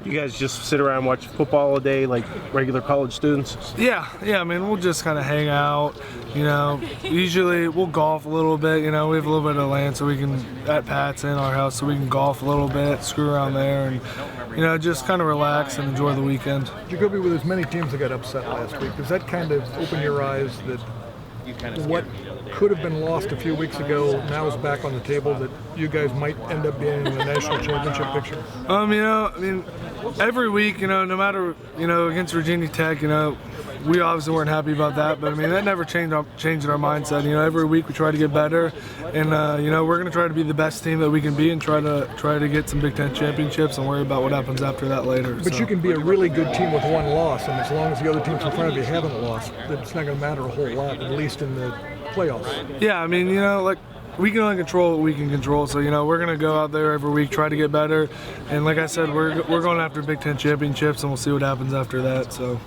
You guys just sit around and watch football all day like regular college students? Yeah. I mean, we'll just kind of hang out. Usually we'll golf a little bit. We have a little bit of land, so we can at Pat's in our house, so we can golf a little bit, screw around there, and just kind of relax and enjoy the weekend. Jacoby, with as many teams that got upset last week, does that kind of open your eyes that what could have been lost a few weeks ago now is back on the table, that you guys might end up being in the national championship picture? Every week, no matter, against Virginia Tech, we obviously weren't happy about that, but that never changed our mindset. Every week we try to get better, and we're going to try to be the best team that we can be, and try to get some Big Ten championships, and worry about what happens after that later. But you can be a really good team with one loss, and as long as the other teams in front of you haven't lost, it's not going to matter a whole lot, at least in the playoffs. Yeah, we can only control what we can control, so we're going to go out there every week, try to get better, and like I said, we're going after Big Ten championships, and we'll see what happens after that. So.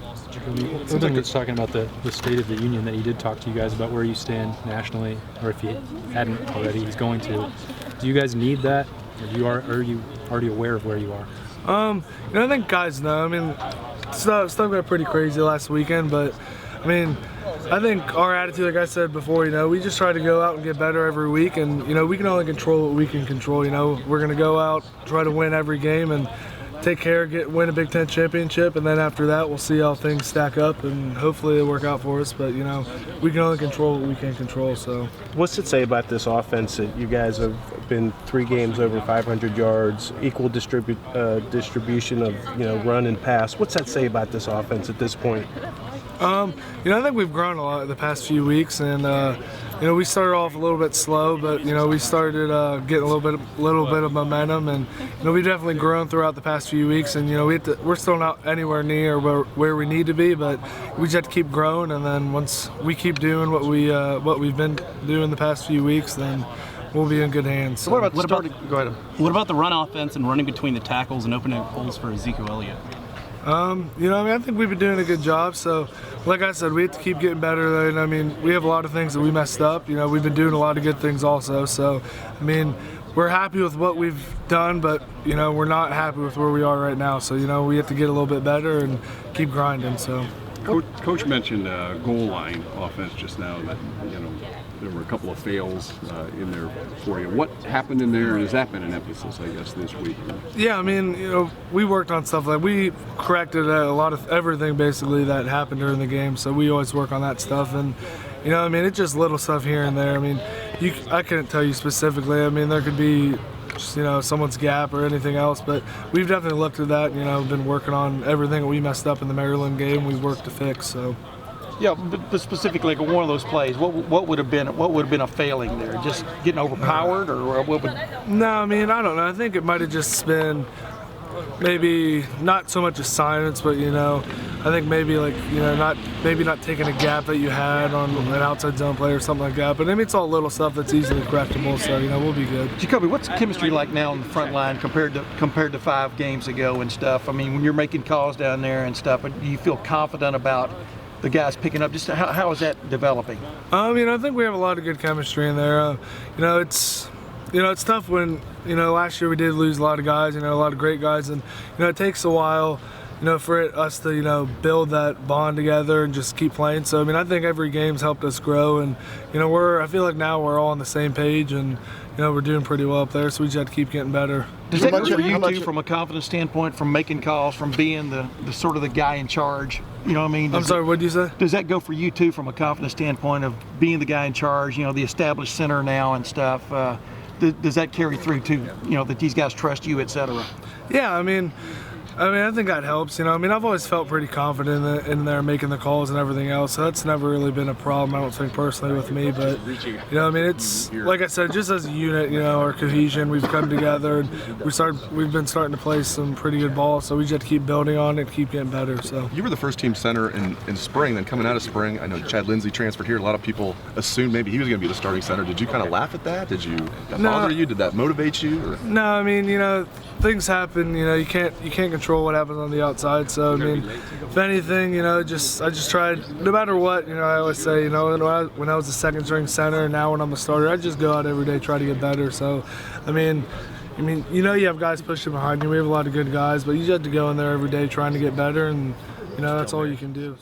Other than just talking about the State of the Union, that he did talk to you guys about where you stand nationally, or if he hadn't already, he's going to. Do you guys need that, or are you already aware of where you are? I think guys know. Stuff got pretty crazy last weekend, but I think our attitude, like I said before, we just try to go out and get better every week, and we can only control what we can control. We're going to go out, try to win every game, and take care, win a Big Ten championship, and then after that we'll see how things stack up, and hopefully it'll work out for us. But we can only control what we can control. So, what's it say about this offense that you guys have been 3 games over 500 yards, equal distribution of run and pass? What's that say about this offense at this point? I think we've grown a lot the past few weeks, and we started off a little bit slow, but we started getting a little bit of momentum, and we've definitely grown throughout the past few weeks, and we're still not anywhere near where we need to be, but we just have to keep growing, and then once we keep doing what we've been doing the past few weeks, then we'll be in good hands. So. Go ahead. What about the run offense and running between the tackles and opening holes for Ezekiel Elliott? I think we've been doing a good job. So, like I said, we have to keep getting better. And we have a lot of things that we messed up. We've been doing a lot of good things also. So, we're happy with what we've done, but we're not happy with where we are right now. So, we have to get a little bit better and keep grinding. So. Coach mentioned goal line offense just now, that there were a couple of fails in there for you. What happened in there, and has that been an emphasis, I guess, this week? Yeah, we worked on stuff we corrected a lot of everything basically that happened during the game. So we always work on that stuff, and it's just little stuff here and there. I couldn't tell you specifically. There could be someone's gap or anything else, but we've definitely looked at that. Been working on everything that we messed up in the Maryland game. We've worked to fix. So. Yeah, but specifically like one of those plays, what would have been a failing there? Just getting overpowered, or what would? No, I don't know. I think it might have just been maybe not so much assignments, but I think maybe not taking a gap that you had on an outside zone play or something like that. But it's all little stuff that's easily correctable, so we'll be good. Jacoby, what's chemistry like now on the front line compared to 5 games ago and stuff? When you're making calls down there and stuff, do you feel confident about the guys picking up? Just how is that developing? I think we have a lot of good chemistry in there. It's tough when last year we did lose a lot of guys, a lot of great guys, and it takes a while, for us to build that bond together and just keep playing. So I think every game's helped us grow, and I feel like now we're all on the same page, and we're doing pretty well up there. So we just have to keep getting better. Does that go for you too, from a confidence standpoint, from making calls, from being the sort of the guy in charge? I'm sorry, what did you say? Does that go for you too, from a confidence standpoint of being the guy in charge? The established center now and stuff. Does that carry through too? That these guys trust you, etc. Yeah, I think that helps. I've always felt pretty confident in there making the calls and everything else. So that's never really been a problem, I don't think, personally with me. But it's like I said, just as a unit, our cohesion, we've come together, and we've been starting to play some pretty good ball. So we just have to keep building on it, keep getting better. So you were the first team center in spring. Then coming out of spring, I know Chad Lindsey transferred here. A lot of people assumed maybe he was going to be the starting center. Did you kind of laugh at that? Did that bother you? Did that motivate you? Or? No, things happen. You can't control what happens on the outside. So if anything, I just tried, no matter what. I always say, when I was the second string center, and now when I'm a starter, I just go out every day, try to get better. So I mean, you know you have guys pushing behind you. We have a lot of good guys, but you just have to go in there every day trying to get better, and you know that's all you can do.